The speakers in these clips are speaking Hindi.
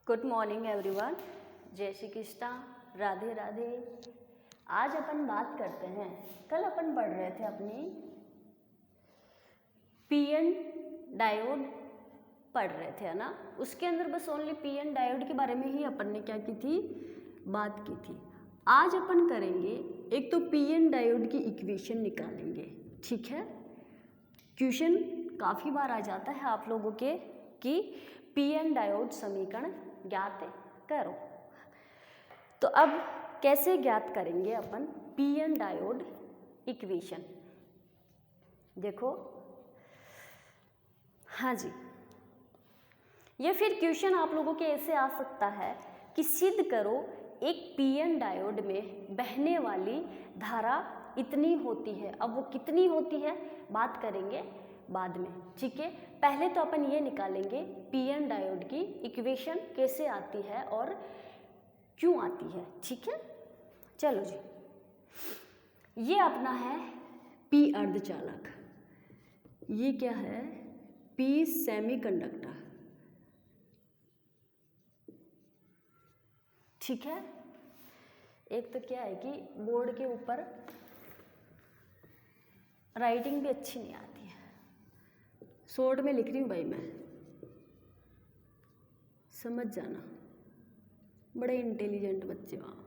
Good morning everyone. जय श्री कृष्णा, राधे राधे। आज अपन बात करते हैं, कल अपन पढ़ रहे थे अपनी पीएन डायोड पढ़ रहे थे, है ना। उसके अंदर बस ओनली पीएन डायोड के बारे में ही अपन ने क्या की थी, बात की थी। आज अपन करेंगे एक तो पीएन डायोड की इक्वेशन निकालेंगे, ठीक है। क्वेश्चन काफ़ी बार आ जाता है आप लोगों के कि पीएन डायोड समीकरण ज्ञात करो। तो अब कैसे ज्ञात करेंगे अपन पीएन डायोड इक्वेशन, देखो। हाँ जी, या फिर क्वेश्चन आप लोगों के ऐसे आ सकता है कि सिद्ध करो एक पीएन डायोड में बहने वाली धारा इतनी होती है। अब वो कितनी होती है बात करेंगे बाद में, ठीक है। पहले तो अपन ये निकालेंगे पीएन डायोड की इक्वेशन कैसे आती है और क्यों आती है, ठीक है। चलो जी, ये अपना है पी अर्धचालक, ये क्या है पी सेमीकंडक्टर, ठीक है। एक तो क्या है कि बोर्ड के ऊपर राइटिंग भी अच्छी नहीं आती है, शॉर्ट में लिख रही हूँ भाई, मैं समझ जाना, बड़े इंटेलिजेंट बच्चे वहाँ।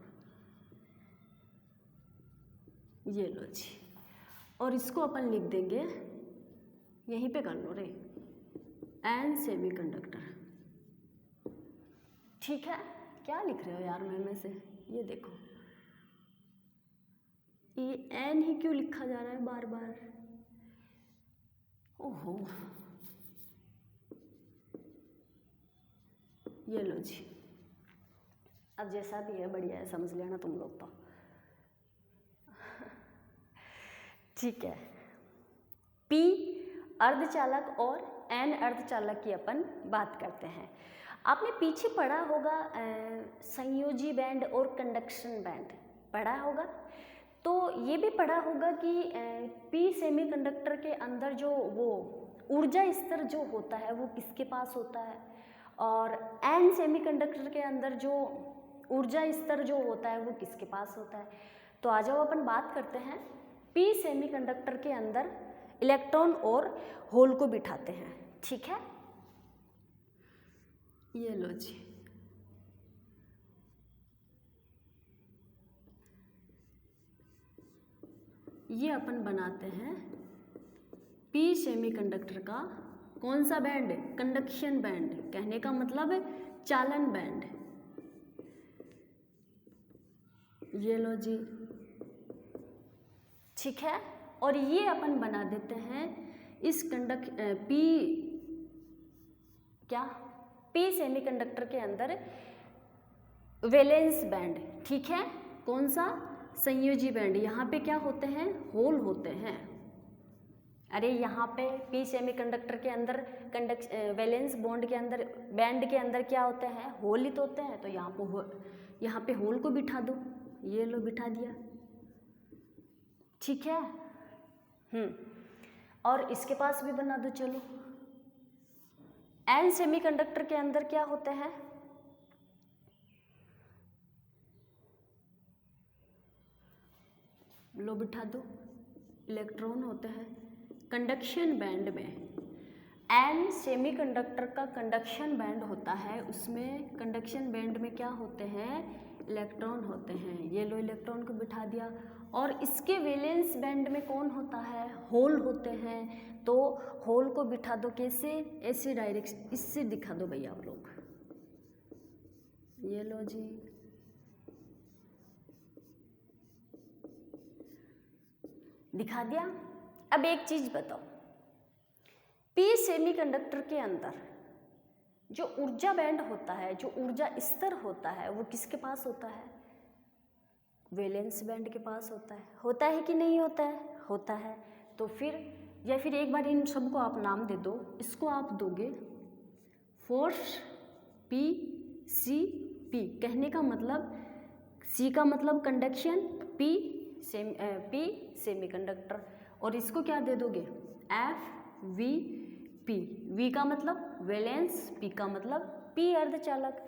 ये लो जी, और इसको अपन लिख देंगे, यहीं पे कर लो रे, एन सेमीकंडक्टर, ठीक है। क्या लिख रहे हो यार में से, ये देखो ये एन ही क्यों लिखा जा रहा है बार बार, ओहो। ये लो जी, अब जैसा भी है बढ़िया है, समझ लेना तुम लोग तो, ठीक है। पी अर्धचालक और एन अर्धचालक की अपन बात करते हैं। आपने पीछे पढ़ा होगा संयोजी बैंड और कंडक्शन बैंड पढ़ा होगा, तो ये भी पढ़ा होगा कि पी सेमीकंडक्टर के अंदर जो वो ऊर्जा स्तर जो होता है वो किसके पास होता है, और एन सेमीकंडक्टर के अंदर जो ऊर्जा स्तर जो होता है वो किसके पास होता है। तो आ जाओ अपन बात करते हैं, पी सेमीकंडक्टर के अंदर इलेक्ट्रॉन और होल को बिठाते हैं, ठीक है। ये लो जी, ये अपन बनाते हैं पी सेमीकंडक्टर का कौन सा बैंड, कंडक्शन बैंड, कहने का मतलब है चालन बैंड। ये लो जी, ठीक है। और ये अपन बना देते हैं इस पी सेमीकंडक्टर के अंदर वैलेंस बैंड, ठीक है। कौन सा, संयोजी बैंड। यहाँ पे क्या होते हैं, होल होते हैं। अरे यहाँ पे पी सेमीकंडक्टर के अंदर वैलेंस बॉन्ड के अंदर, बैंड के अंदर क्या होते हैं, होल ही तो होते हैं। तो यहाँ पे होल को बिठा दो, ये लो बिठा दिया, ठीक है। और इसके पास भी बना दो, चलो। एन सेमीकंडक्टर के अंदर क्या होते हैं, लो बिठा दो, इलेक्ट्रॉन होते हैं। कंडक्शन बैंड में एन सेमीकंडक्टर का कंडक्शन बैंड होता है, उसमें कंडक्शन बैंड में क्या होते हैं, इलेक्ट्रॉन होते हैं। ये लो इलेक्ट्रॉन को बिठा दिया। और इसके वैलेंस बैंड में कौन होता है, होल होते हैं। तो होल को बिठा दो, कैसे, ऐसे डायरेक्शन, इससे दिखा दो भैया आप लोग। ये लो जी, दिखा दिया। अब एक चीज बताओ, पी सेमीकंडक्टर के अंदर जो ऊर्जा बैंड होता है, जो ऊर्जा स्तर होता है, वो किसके पास होता है, वैलेंस बैंड के पास होता है कि नहीं होता है, होता है। तो फिर या फिर एक बार इन सबको आप नाम दे दो, इसको आप दोगे फोर्स पी सी पी, कहने का मतलब सी का मतलब कंडक्शन, पी सेमीकंडक्टर, और इसको क्या दे दोगे, एफ वी पी। वी का मतलब वैलेंस, पी का मतलब पी अर्धचालक।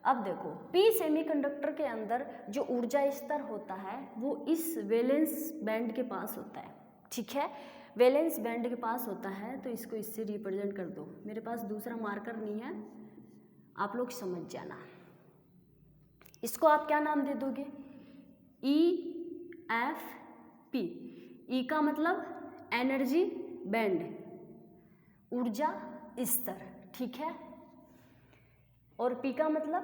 अब देखो पी सेमीकंडक्टर के अंदर जो ऊर्जा स्तर होता है वो इस वैलेंस बैंड के पास होता है, ठीक है, वैलेंस बैंड के पास होता है। तो इसको इससे रिप्रेजेंट कर दो, मेरे पास दूसरा मार्कर नहीं है, आप लोग समझ जाना। इसको आप क्या नाम दे दोगे, EFP। ई का मतलब एनर्जी बैंड, ऊर्जा स्तर, ठीक है, और पी का मतलब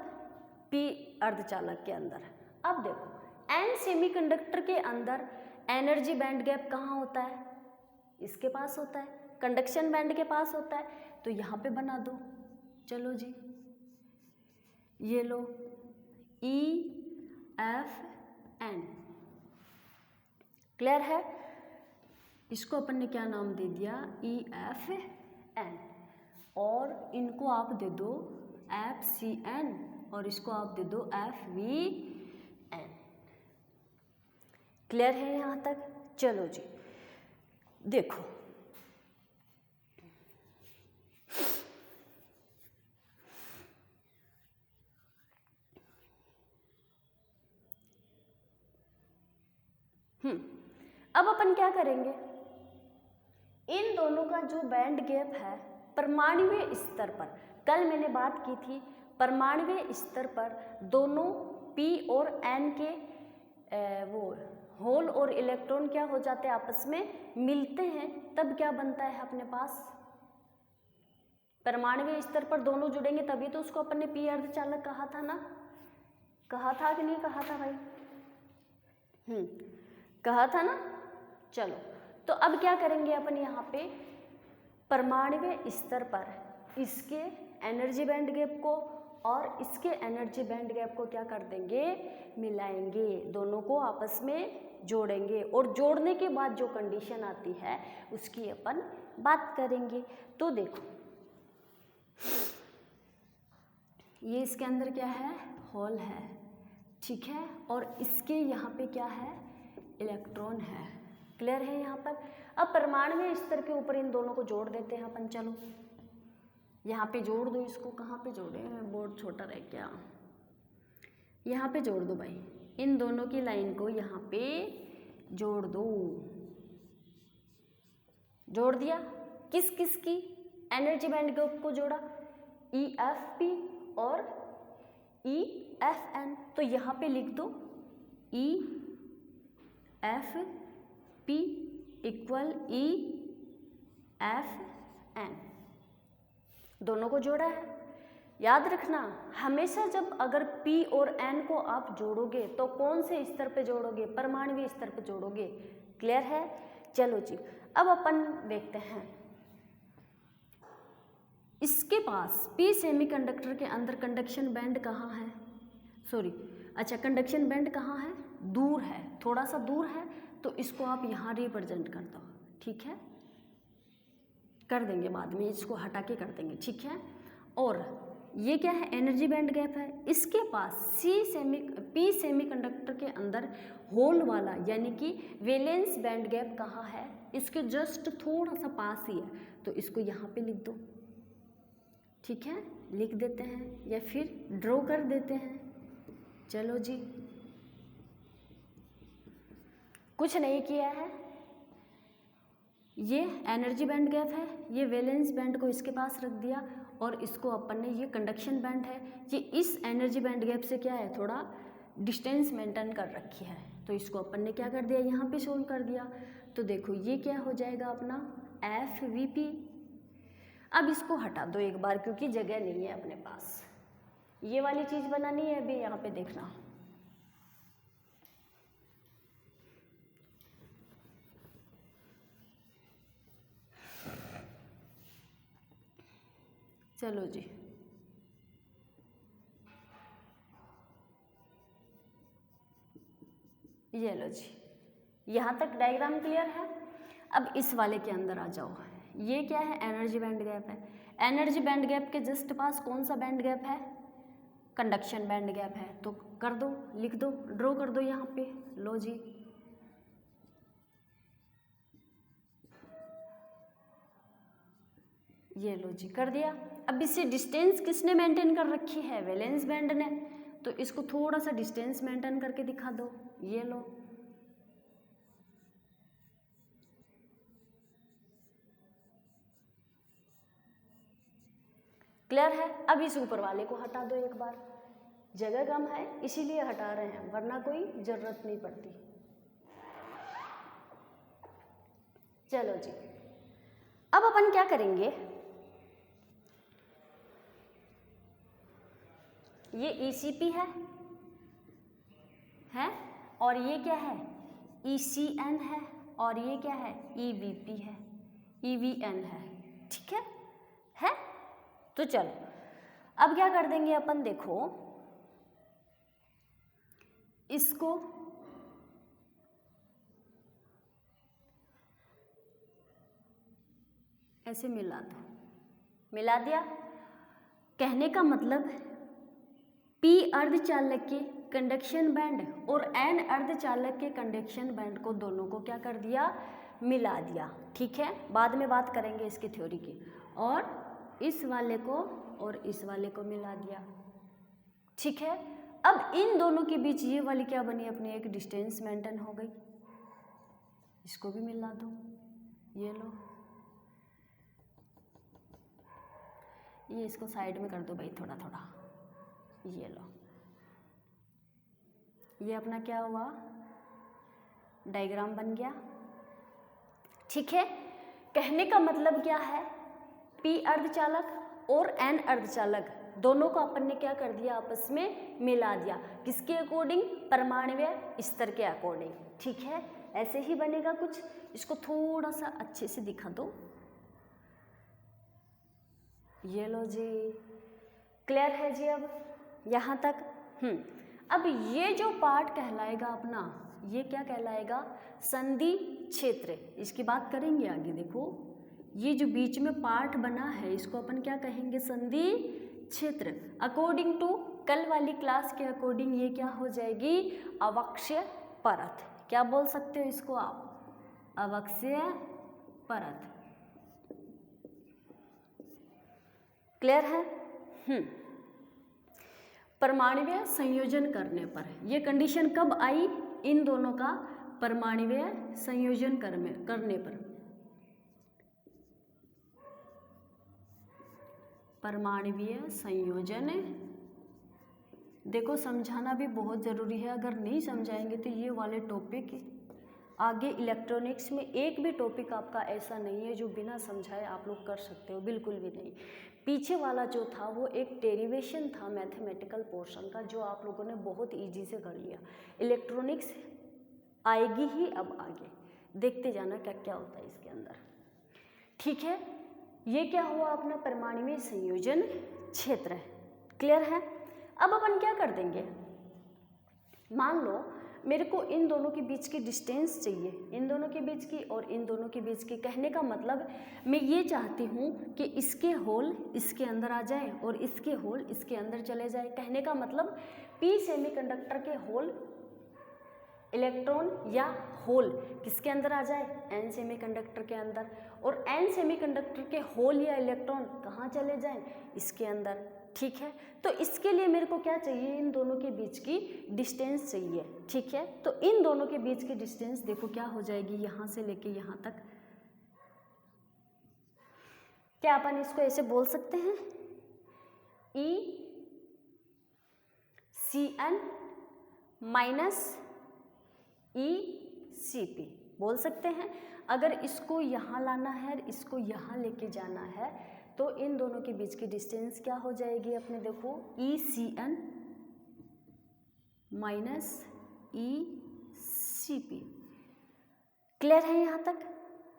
पी अर्धचालक के अंदर। अब देखो एन सेमीकंडक्टर के अंदर एनर्जी बैंड गैप कहाँ होता है, इसके पास होता है, कंडक्शन बैंड के पास होता है। तो यहाँ पे बना दो, चलो जी, ये लो EFN, क्लियर है। इसको अपन ने क्या नाम दे दिया, EFN, और इनको आप दे दो FCN, और इसको आप दे दो FVN। क्लियर है यहाँ तक? चलो जी देखो, अब अपन क्या करेंगे, इन दोनों का जो बैंड गैप है परमाणुवीय स्तर पर, कल मैंने बात की थी परमाणुवीय स्तर पर दोनों P और N के वो होल और इलेक्ट्रॉन क्या हो जाते हैं, आपस में मिलते हैं, तब क्या बनता है अपने पास, परमाणुवीय स्तर पर दोनों जुड़ेंगे तभी तो उसको अपन ने P अर्धचालक कहा था ना, कहा था कि नहीं कहा था भाई, कहा था ना। चलो तो अब क्या करेंगे अपन, यहाँ पे परमाणुवीय स्तर पर इसके एनर्जी बैंड गैप को और इसके एनर्जी बैंड गैप को क्या कर देंगे, मिलाएंगे, दोनों को आपस में जोड़ेंगे, और जोड़ने के बाद जो कंडीशन आती है उसकी अपन बात करेंगे। तो देखो ये इसके अंदर क्या है, होल है, ठीक है, और इसके यहाँ पे क्या है, इलेक्ट्रॉन है। क्लियर है यहाँ पर? अब परमाणुवीय स्तर के ऊपर इन दोनों को जोड़ देते हैं अपन, चलो यहाँ पे जोड़ दो, इसको कहाँ पे जोड़े, बोर्ड छोटा रह गया, यहाँ पे जोड़ दो भाई, इन दोनों की लाइन को यहाँ पे जोड़ दो, जोड़ दिया, किस किस की, एनर्जी बैंड गैप को जोड़ा, EFP और EFN। तो यहाँ पे लिख दो EFP इक्वल EFN, दोनों को जोड़ा है। याद रखना हमेशा जब अगर P और N को आप जोड़ोगे तो कौन से स्तर पे जोड़ोगे, परमाणुवीय स्तर पे जोड़ोगे। क्लियर है? चलो जी अब अपन देखते हैं, इसके पास P सेमीकंडक्टर के अंदर कंडक्शन बैंड कहाँ है, अच्छा कंडक्शन बैंड कहाँ है, दूर है, थोड़ा सा दूर है, तो इसको आप यहाँ रिप्रेजेंट कर दो, ठीक है, कर देंगे बाद में, इसको हटा के कर देंगे, ठीक है। और ये क्या है, एनर्जी बैंड गैप है, इसके पास P सेमीकंडक्टर के अंदर होल वाला यानी कि वैलेंस बैंड गैप कहाँ है, इसके जस्ट थोड़ा सा पास ही है, तो इसको यहाँ पे लिख दो, ठीक है, लिख देते हैं या फिर ड्रॉ कर देते हैं। चलो जी कुछ नहीं किया है, ये एनर्जी बैंड गैप है, ये वैलेंस बैंड को इसके पास रख दिया, और इसको अपन ने, ये कंडक्शन बैंड है, ये इस एनर्जी बैंड गैप से क्या है, थोड़ा डिस्टेंस मेंटेन कर रखी है, तो इसको अपन ने क्या कर दिया, यहाँ पे सोल्व कर दिया। तो देखो ये क्या हो जाएगा अपना FVP। अब इसको हटा दो एक बार क्योंकि जगह नहीं है अपने पास, ये वाली चीज़ बनानी है अभी, यहाँ पे देखना, चलो जी ये लो जी, यहाँ तक डायग्राम क्लियर है। अब इस वाले के अंदर आ जाओ, ये क्या है, एनर्जी बैंड गैप है, एनर्जी बैंड गैप के जस्ट पास कौन सा बैंड गैप है, कंडक्शन बैंड गैप है, तो कर दो, लिख दो, ड्रॉ कर दो यहाँ पे, लो जी ये लो जी कर दिया। अब इससे डिस्टेंस किसने मेंटेन कर रखी है? वैलेंस बैंड ने। तो इसको थोड़ा सा डिस्टेंस मेंटेन करके दिखा दो, ये लो। क्लियर है? अब इस ऊपर वाले को हटा दो एक बार, जगह कम है इसीलिए हटा रहे हैं, वरना कोई जरूरत नहीं पड़ती। चलो जी, अब अपन क्या करेंगे, ये ECP है और ये क्या है? ECN है और ये क्या है? EVP है, EVN है, ठीक है? तो चलो अब क्या कर देंगे अपन, देखो इसको ऐसे मिला दो, मिला दिया। कहने का मतलब P अर्धचालक के कंडक्शन बैंड और N अर्धचालक के कंडक्शन बैंड को दोनों को क्या कर दिया? मिला दिया, ठीक है? बाद में बात करेंगे इसकी थ्योरी की। और इस वाले को और इस वाले को मिला दिया, ठीक है? अब इन दोनों के बीच ये वाली क्या बनी? अपनी एक डिस्टेंस मेंटेन हो गई, इसको भी मिला दो, ये लो। ये इसको साइड में कर दो भाई थोड़ा थोड़ा, ये लो। ये अपना क्या हुआ? डायग्राम बन गया, ठीक है? कहने का मतलब क्या है? P अर्धचालक और N अर्धचालक दोनों को अपन ने क्या कर दिया? आपस में मिला दिया, किसके अकॉर्डिंग? परमाणुीय स्तर के अकॉर्डिंग, ठीक है? ऐसे ही बनेगा कुछ। इसको थोड़ा सा अच्छे से दिखा दो, ये लो जी। क्लियर है जी? अब यहाँ तक अब ये जो पार्ट कहलाएगा अपना, ये क्या कहलाएगा? संधि क्षेत्र। इसकी बात करेंगे आगे। देखो ये जो बीच में पार्ट बना है इसको अपन क्या कहेंगे? संधि क्षेत्र। अकॉर्डिंग टू कल वाली क्लास के अकॉर्डिंग ये क्या हो जाएगी? अवक्षय परत। क्या बोल सकते हो इसको आप? अवक्षय परत। क्लियर है? परमाणुीय संयोजन करने पर, ये कंडीशन कब आई? इन दोनों का परमाणुीय संयोजन करने पर। परमाणुीय संयोजन, देखो समझाना भी बहुत ज़रूरी है, अगर नहीं समझाएंगे तो ये वाले टॉपिक आगे इलेक्ट्रॉनिक्स में एक भी टॉपिक आपका ऐसा नहीं है जो बिना समझाए आप लोग कर सकते हो, बिल्कुल भी नहीं। पीछे वाला जो था वो एक डेरिवेशन था मैथमेटिकल पोर्शन का, जो आप लोगों ने बहुत इजी से कर लिया। इलेक्ट्रॉनिक्स आएगी ही अब आगे, देखते जाना क्या क्या होता है इसके अंदर, ठीक है? ये क्या हुआ? अपना परमाणुीय संयोजन क्षेत्र है। क्लियर है? अब अपन क्या कर देंगे, मान लो मेरे को इन दोनों के बीच की डिस्टेंस चाहिए, इन दोनों के बीच की और इन दोनों के बीच की। कहने का मतलब मैं ये चाहती हूँ कि इसके होल इसके अंदर आ जाए और इसके होल इसके अंदर चले जाए। कहने का मतलब P सेमीकंडक्टर के होल इलेक्ट्रॉन या होल किसके अंदर आ जाए? N सेमीकंडक्टर के अंदर। और N सेमीकंडक्टर के होल या इलेक्ट्रॉन कहाँ चले जाएं? इसके अंदर, ठीक है? तो इसके लिए मेरे को क्या चाहिए? इन दोनों के बीच की डिस्टेंस चाहिए, ठीक है? तो इन दोनों के बीच की डिस्टेंस देखो क्या हो जाएगी, यहाँ से लेके यहाँ तक। क्या अपन इसको ऐसे बोल सकते हैं? ECN माइनस ECP बोल सकते हैं। अगर इसको यहाँ लाना है, इसको यहाँ लेके जाना है, तो इन दोनों के बीच की डिस्टेंस क्या हो जाएगी अपने? देखो ECN माइनस ECP। क्लियर है यहाँ तक?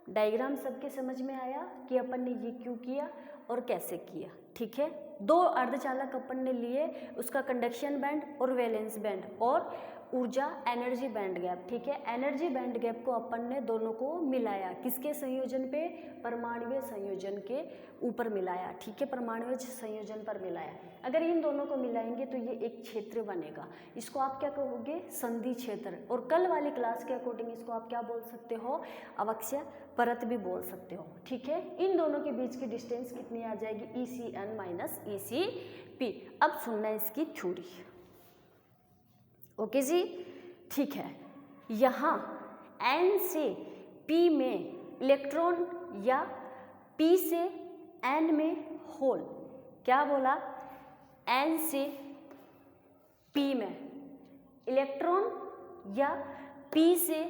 डायग्राम सबके समझ में आया कि अपन ने ये क्यों किया और कैसे किया, ठीक है? दो अर्धचालक अपन ने लिए, उसका कंडक्शन बैंड और वैलेंस बैंड, और ऊर्जा एनर्जी बैंड गैप, ठीक है। एनर्जी बैंड गैप को अपन ने दोनों को मिलाया, किसके संयोजन पे, परमाणुीय संयोजन के ऊपर मिलाया, ठीक है, परमाणुीय संयोजन पर मिलाया। अगर इन दोनों को मिलाएंगे तो ये एक क्षेत्र बनेगा, इसको आप क्या कहोगे, संधि क्षेत्र। और कल वाली क्लास के अकॉर्डिंग इसको आप क्या बोल सकते हो, अवक्षय परत भी बोल सकते हो, ठीक है। इन दोनों के बीच की डिस्टेंस कितनी आ जाएगी, ECN माइनस ECP। अब सुनना इसकी थ्योरी, ओके जी, ठीक है। यहाँ N से P में इलेक्ट्रॉन या P से N में होल, क्या बोला, N से P में इलेक्ट्रॉन या P से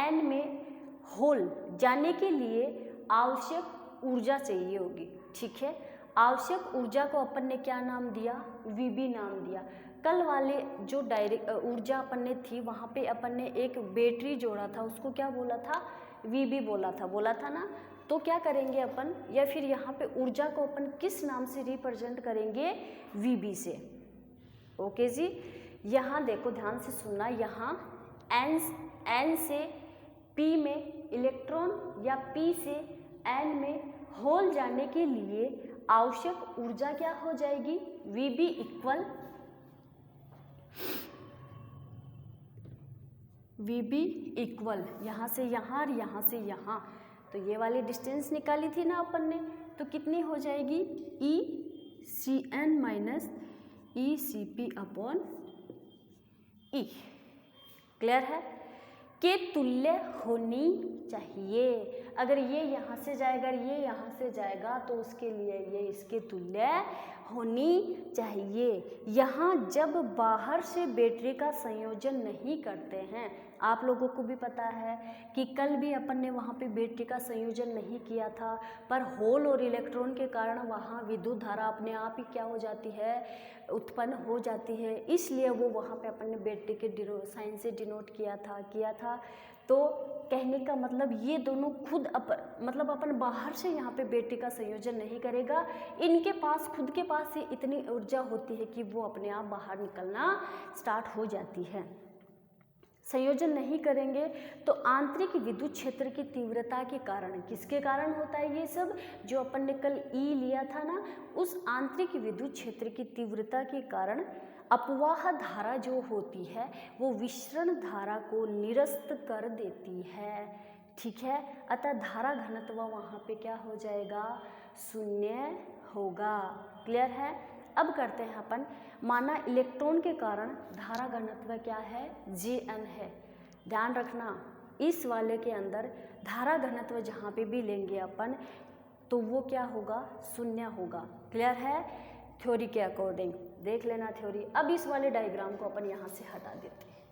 N में होल जाने के लिए आवश्यक ऊर्जा चाहिए होगी, ठीक है। आवश्यक ऊर्जा को अपन ने क्या नाम दिया, VB नाम दिया। कल वाले जो डायरेक्ट ऊर्जा अपन ने थी वहाँ पे अपन ने एक बैटरी जोड़ा था, उसको क्या बोला था, VB बोला था ना। तो क्या करेंगे अपन, या फिर यहाँ पे ऊर्जा को अपन किस नाम से रिप्रेजेंट करेंगे, VB से, ओके जी। यहाँ देखो ध्यान से सुनना, यहाँ N से P में इलेक्ट्रॉन या P से N में होल जाने के लिए आवश्यक ऊर्जा क्या हो जाएगी, VB इक्वल यहाँ से यहाँ और यहाँ से यहाँ, तो ये वाली डिस्टेंस निकाली थी ना अपन ने, तो कितनी हो जाएगी, ECN minus ECP upon E, clear है, के तुल्य होनी चाहिए। अगर ये यहाँ से जाएगा, ये यहाँ से जाएगा, तो उसके लिए ये इसके तुल्य होनी चाहिए। यहाँ जब बाहर से बैटरी का संयोजन नहीं करते हैं, आप लोगों को भी पता है कि कल भी अपन ने वहाँ पे बैटरी का संयोजन नहीं किया था, पर होल और इलेक्ट्रॉन के कारण वहाँ विद्युत धारा अपने आप ही क्या हो जाती है, उत्पन्न हो जाती है, इसलिए वो वहाँ पे अपन ने बैटरी के साइन से डिनोट किया था। तो कहने का मतलब ये दोनों खुद मतलब अपन बाहर से यहाँ पे बैटरी का संयोजन नहीं करेगा, इनके पास खुद के पास ही इतनी ऊर्जा होती है कि वो अपने आप बाहर निकलना स्टार्ट हो जाती है। संयोजन नहीं करेंगे तो आंतरिक विद्युत क्षेत्र की तीव्रता के कारण, किसके कारण होता है ये सब, जो अपन ने कल E लिया था ना, उस आंतरिक विद्युत क्षेत्र की तीव्रता के कारण अपवाह धारा जो होती है वो विसरण धारा को निरस्त कर देती है, ठीक है। अतः धारा घनत्व वहाँ पे क्या हो जाएगा, शून्य होगा, क्लियर है। अब करते हैं अपन, माना इलेक्ट्रॉन के कारण धारा घनत्व क्या है, Jn है। ध्यान रखना इस वाले के अंदर धारा घनत्व जहाँ पे भी लेंगे अपन तो वो क्या होगा, शून्य होगा, क्लियर है। थ्योरी के अकॉर्डिंग देख लेना थ्योरी। अब इस वाले डायग्राम को अपन यहाँ से हटा देते हैं।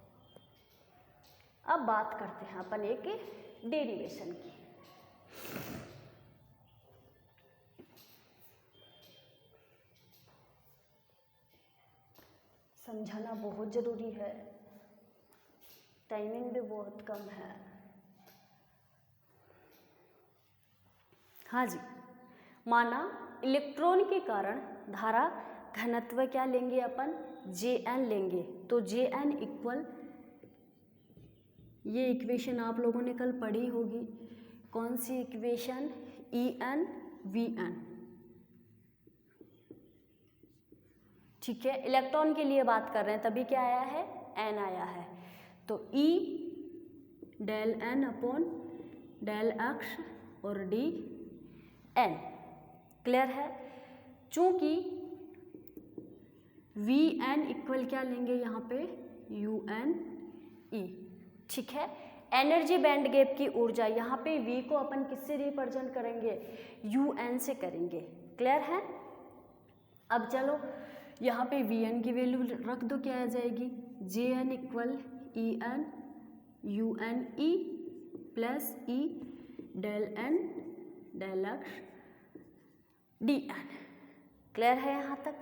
अब बात करते हैं अपन एक डेरिवेशन की। समझाना बहुत ज़रूरी है, टाइमिंग भी बहुत कम है। हाँ जी, माना इलेक्ट्रॉन के कारण धारा घनत्व क्या लेंगे अपन, Jn लेंगे, तो Jn इक्वल, ये इक्वेशन आप लोगों ने कल पढ़ी होगी, कौन सी इक्वेशन, En Vn, ठीक है। इलेक्ट्रॉन के लिए बात कर रहे हैं तभी क्या आया है, n आया है, तो E del n upon del x और d n, क्लियर है। चूंकि Vn इक्वल क्या लेंगे यहाँ पे, UnE, ठीक है। एनर्जी बैंड गैप की ऊर्जा, यहाँ पे V को अपन किससे रिप्रेजेंट करेंगे, UN से करेंगे, क्लियर है। अब चलो यहाँ पे Vn की वैल्यू रख दो, क्या आ जाएगी, Jn equal En UnE plus E del n del x dn, clear है यहाँ तक।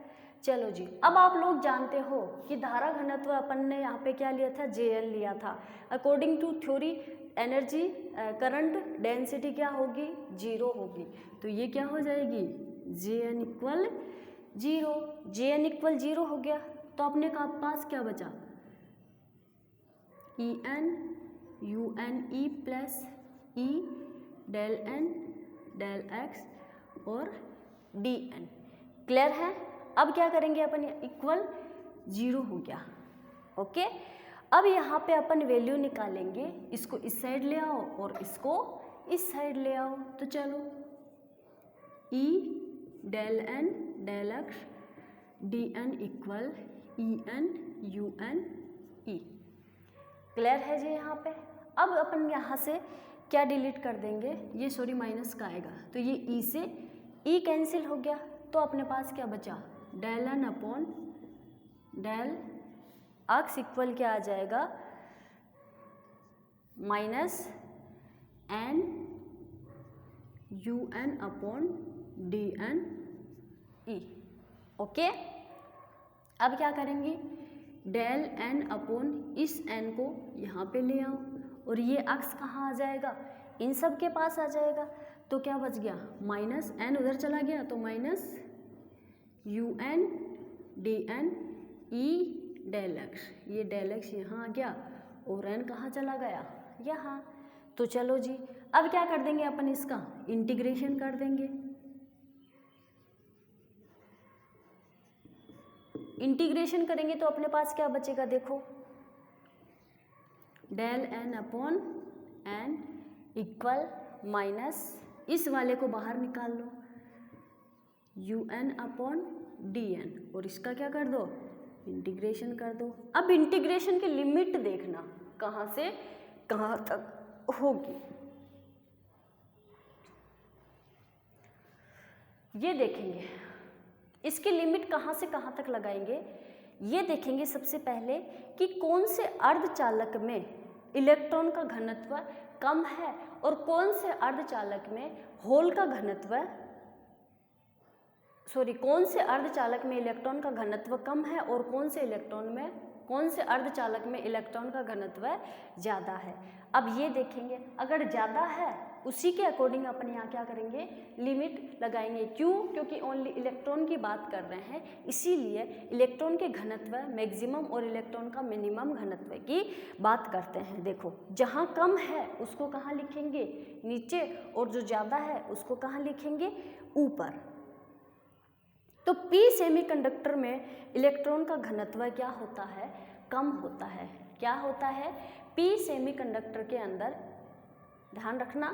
चलो जी, अब आप लोग जानते हो कि धारा घनत्व अपन ने यहाँ पे क्या लिया था, Jn लिया था। According to theory energy current density क्या होगी, 0 होगी, तो ये क्या हो जाएगी, Jn इक्वल 0। Jn इक्वल 0 हो गया तो अपने का पास क्या बचा, E N U N E plus E del N del X और डी एन। क्लियर है? अब क्या करेंगे अपन, इक्वल 0 हो गया। ओके, अब यहाँ पे अपन वैल्यू निकालेंगे, इसको इस साइड ले आओ और इसको इस साइड ले आओ। तो चलो, E del N del X D N equal E N U N E. Clear है जी यहाँ पे? अब अपन यहाँ से क्या डिलीट कर देंगे, ये सॉरी माइनस का आएगा, तो ये ई से ई कैंसिल हो गया, तो अपने पास क्या बचा, del N upon del X equal क्या आ जाएगा, minus N U N upon D N E. Okay, अब क्या करेंगे, डेल एन अपॉन इस एन को यहाँ पे ले आओ और ये एक्स कहाँ आ जाएगा, इन सब के पास आ जाएगा, तो क्या बच गया, माइनस एन उधर चला गया तो minus U N D N E del X, ये डेल एक्स यहाँ आ गया और एन कहाँ चला गया, यहाँ। तो चलो जी, अब क्या कर देंगे अपन, इसका इंटीग्रेशन कर देंगे। इंटीग्रेशन करेंगे तो अपने पास क्या बचेगा, देखो, del N upon n equal minus इस वाले को बाहर निकाल लो, u N upon D n, और इसका क्या कर दो, इंटीग्रेशन कर दो। अब इंटीग्रेशन की लिमिट देखना कहाँ से कहाँ तक होगी, ये देखेंगे। इसकी लिमिट कहाँ से कहाँ तक लगाएंगे, ये देखेंगे सबसे पहले कि कौन से अर्धचालक में इलेक्ट्रॉन का घनत्व कम है और कौन से अर्धचालक में होल का घनत्व, कौन से अर्धचालक में इलेक्ट्रॉन का घनत्व कम है और कौन से अर्धचालक में इलेक्ट्रॉन का घनत्व ज़्यादा है। अब ये देखेंगे, अगर ज़्यादा है उसी के अकॉर्डिंग अपन यहाँ क्या करेंगे, लिमिट लगाएंगे। क्यों? क्योंकि ओनली इलेक्ट्रॉन की बात कर रहे हैं, इसीलिए इलेक्ट्रॉन के घनत्व मैक्सिमम और इलेक्ट्रॉन का मिनिमम घनत्व की बात करते हैं। देखो, जहाँ कम है उसको कहाँ लिखेंगे, नीचे, और जो ज़्यादा है उसको कहाँ लिखेंगे, ऊपर। तो पी सेमीकंडक्टर में इलेक्ट्रॉन का घनत्व क्या होता है, कम होता है। क्या होता है, पी सेमीकंडक्टर के अंदर, ध्यान रखना,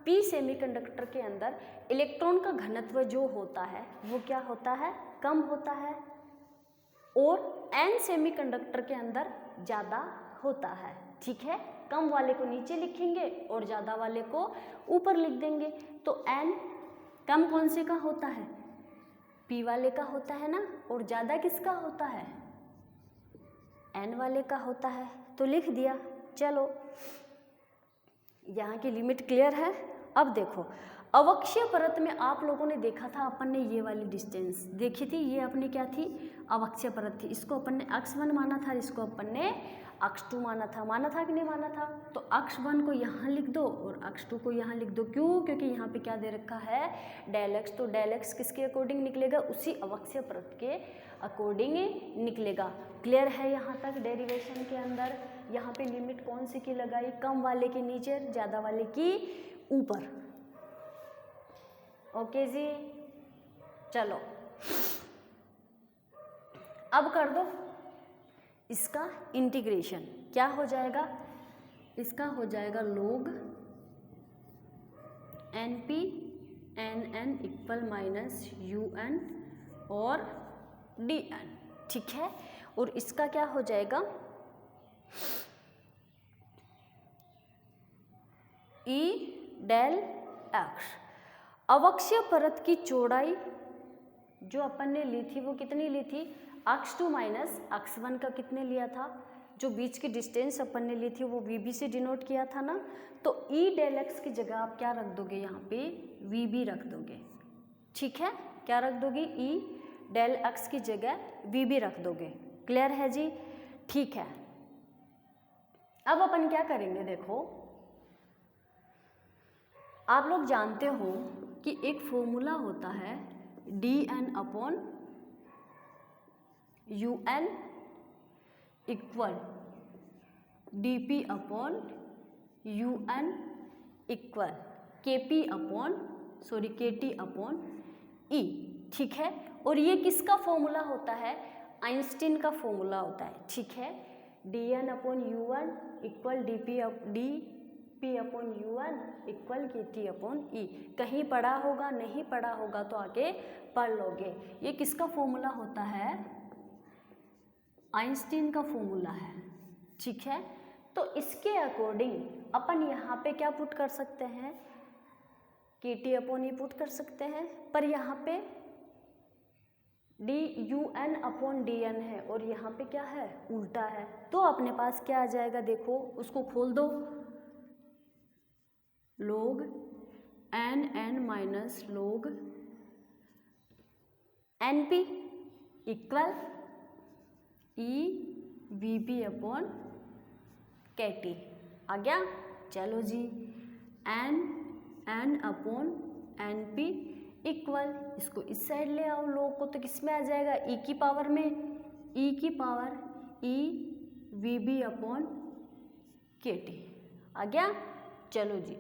पी सेमीकंडक्टर के अंदर इलेक्ट्रॉन का घनत्व जो होता है वो क्या होता है, कम होता है, और एन सेमीकंडक्टर के अंदर ज़्यादा होता है। ठीक है, कम वाले को नीचे लिखेंगे और ज़्यादा वाले को ऊपर लिख देंगे। तो एन कम कौन से का होता है, पी वाले का होता है ना, और ज़्यादा किसका होता है, एन वाले का होता है। तो लिख दिया। चलो, यहाँ की लिमिट क्लियर है। अब देखो, अवक्षय परत में आप लोगों ने देखा था, अपन ने ये वाली डिस्टेंस देखी थी, ये अपनी क्या थी, अवक्षय परत थी। इसको अपन ने x1 माना था, इसको अपन ने x2 माना था कि नहीं माना था। तो x1 को यहाँ लिख दो और x2 को यहाँ लिख दो। क्यों? क्योंकि यहाँ पे क्या दे रखा है, डेल x। तो डेल x किसके अकॉर्डिंग निकलेगा, उसी अवक्षय परत के अकॉर्डिंग निकलेगा। क्लियर है यहाँ तक डेरिवेशन के अंदर? यहाँ पे लिमिट कौन सी की लगाई, कम वाले की नीचे, ज़्यादा वाले की ऊपर। ओके जी, चलो अब कर दो इसका इंटीग्रेशन। क्या हो जाएगा, इसका हो जाएगा log NP NN equal minus UN और DN। ठीक है, और इसका क्या हो जाएगा, E डेल x। अवक्षय परत की चौड़ाई जो अपन ने ली थी वो कितनी ली थी, x2 माइनस x1 का कितने लिया था, जो बीच की डिस्टेंस अपन ने ली थी वो VB से डिनोट किया था ना। तो E डेल x की जगह आप क्या रख दोगे, यहाँ पे VB रख दोगे। ठीक है, क्या रख दोगे, E डेल x की जगह VB रख दोगे। क्लियर है जी? ठीक है, अब अपन क्या करेंगे, देखो आप लोग जानते हो कि एक फॉर्मूला होता है dN upon UN equal dp upon un equal kp upon kt upon e, ठीक है। और ये किसका फॉर्मूला होता है? आइंस्टीन का फॉर्मूला होता है, ठीक है। dn upon un equal dp upon un equal kt upon e। कहीं पढ़ा होगा, नहीं पढ़ा होगा तो आगे पढ़ लोगे। ये किसका फॉर्मूला होता है? आइंस्टीन का फॉर्मूला है, ठीक है। तो इसके अकॉर्डिंग अपन यहाँ पे क्या पुट कर सकते हैं? kt अपॉन ई पुट कर सकते हैं, पर यहाँ पे dun अपॉन dn है और यहाँ पे क्या है? उल्टा है। तो अपने पास क्या आ जाएगा? देखो उसको खोल दो, log n minus log np equal e VP upon kt। आ गया? चलो जी, n अपॉन np इक्वल, इसको इस साइड ले आओ लोग को, तो किस में आ जाएगा? e की पावर में, e की पावर e वीबी अपॉन kt। आ गया? चलो जी,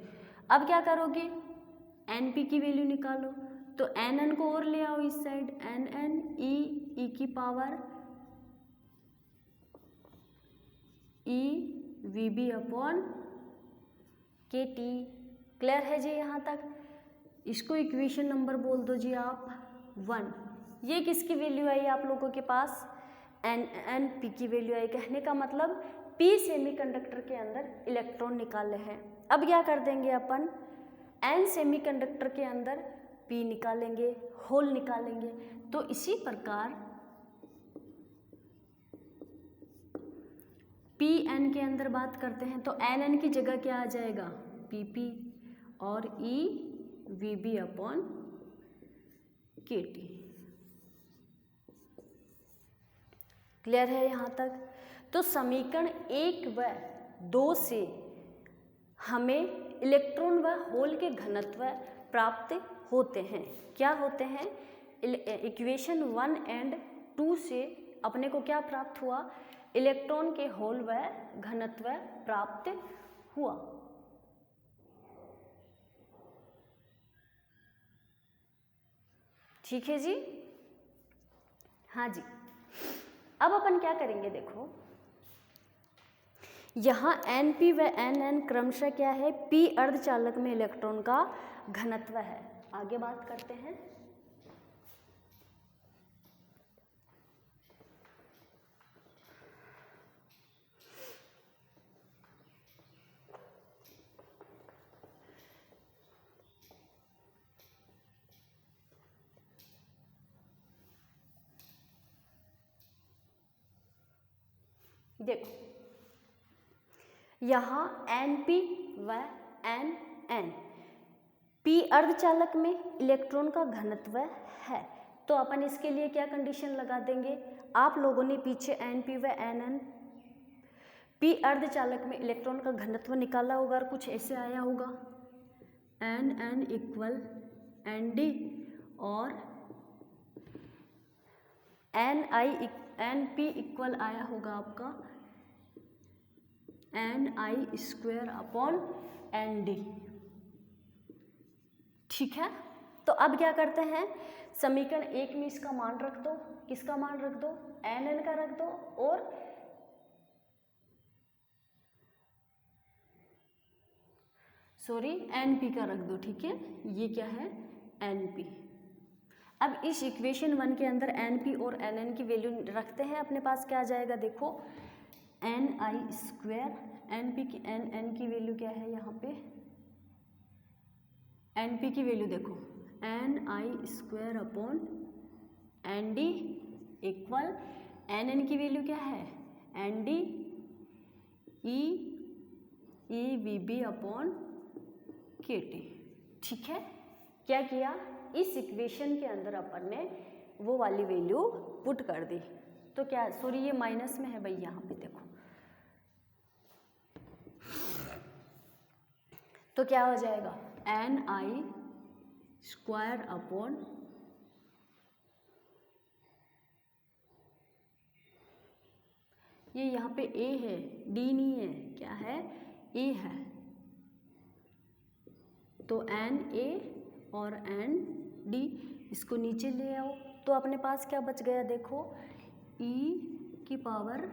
अब क्या करोगे? np की वैल्यू निकालो, तो nn को और ले आओ इस साइड, nn e की पावर e वीबी अपॉन kt। क्लियर है जी यहाँ तक? इसको इक्वेशन नंबर बोल दो जी आप 1। ये किसकी वैल्यू आई आप लोगों के पास? np की वैल्यू आई। कहने का मतलब p सेमीकंडक्टर के अंदर इलेक्ट्रॉन निकाले हैं। अब क्या कर देंगे अपन? n सेमीकंडक्टर के अंदर p निकालेंगे, होल निकालेंगे। तो इसी प्रकार pn के अंदर बात करते हैं तो nn की जगह क्या आ जाएगा? pp और e वीबी अपॉन kt। क्लियर है यहाँ तक? तो समीकरण 1 व 2 से हमें इलेक्ट्रॉन व होल के घनत्व प्राप्त होते हैं। क्या होते हैं? इक्वेशन 1 एंड 2 से अपने को क्या प्राप्त हुआ? इलेक्ट्रॉन के होल व घनत्व प्राप्त हुआ। ठीक है जी? हाँ जी। अब अपन क्या करेंगे? देखो यहाँ np व nn क्रमशः क्या है? p अर्धचालक में इलेक्ट्रॉन का घनत्व है। आगे बात करते हैं। देखो यहाँ np व nn p अर्धचालक में इलेक्ट्रॉन का घनत्व है, तो अपन इसके लिए क्या कंडीशन लगा देंगे? आप लोगों ने पीछे np व nn p अर्धचालक में इलेक्ट्रॉन का घनत्व निकाला होगा और कुछ ऐसे आया होगा, nn इक्वल nd और np इक्वल आया होगा आपका ni स्क्वायर अपॉन nd। ठीक है? तो अब क्या करते हैं? समीकरण 1 में इसका मान रख दो। किसका मान रख दो? nn का रख दो और np का रख दो। ठीक है? ये क्या है? np। अब इस इक्वेशन 1 के अंदर np और nn की वैल्यू रखते हैं। अपने पास क्या आ जाएगा? देखो ni स्क्वायर, np की nn की वैल्यू क्या है? यहाँ पे np की वैल्यू देखो ni square upon nd equal nn की वैल्यू क्या है? nd e वीबी अपॉन kt। ठीक है? क्या किया? इस इक्वेशन के अंदर अपन ने वो वाली वैल्यू पुट कर दी। तो क्या, सॉरी ये माइनस में है भाई, यहाँ पे देखो, तो क्या हो जाएगा? ni स्क्वायर अपॉन ये यहाँ पे ए है, डी नहीं है, क्या है, ए है। तो एन ए और एन डी, इसको नीचे ले आओ तो अपने पास क्या बच गया, देखो ई की power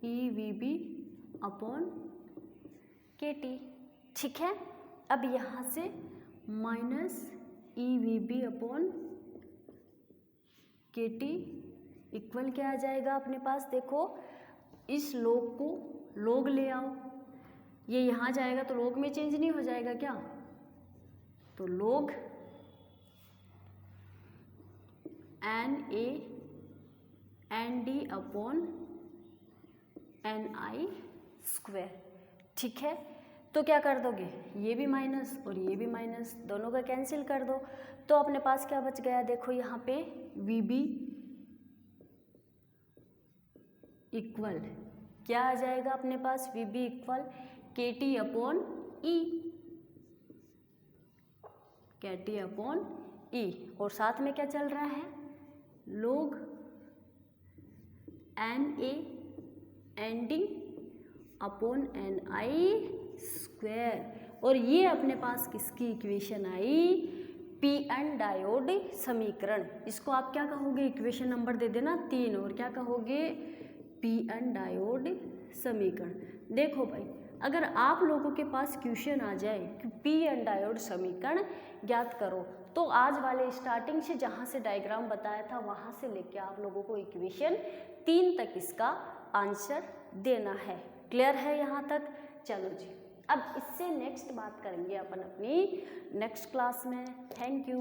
E V B upon K T. ठीक है, अब यहाँ से minus E V B upon K T equal क्या आ जाएगा अपने पास, देखो इस लोग को लोग ले आओ, ये यहाँ जाएगा तो लोग में चेंज नहीं हो जाएगा क्या, तो log N A N D upon N I square. ठीक है, तो क्या कर दोगे, ये भी माइनस और ये भी माइनस, दोनों का कैंसिल कर दो, तो अपने पास क्या बच गया, देखो यहाँ पे वी बी इक्वल क्या आ जाएगा अपने पास, वी बी इक्वल के टी अपॉन ई, के टी अपॉन ई, और साथ में क्या चल रहा है, log N A N D upon N I square. और ये अपने पास किसकी इक्वेशन आई, पी एन डायोड समीकरण। इसको आप क्या कहोगे, इक्वेशन नंबर दे देना 3, और क्या कहोगे, पी एन डायोड समीकरण। देखो भाई, अगर आप लोगों के पास क्वेश्चन आ जाए कि पी एन डायोड समीकरण ज्ञात करो, तो आज वाले स्टार्टिंग से जहाँ से डायग्राम बताया था वहाँ से लेके आप लोगों को इक्वेशन 3 तक इसका आंसर देना है। क्लियर है यहाँ तक? चलो जी, अब इससे नेक्स्ट बात करेंगे अपन अपनी नेक्स्ट क्लास में। Thank you.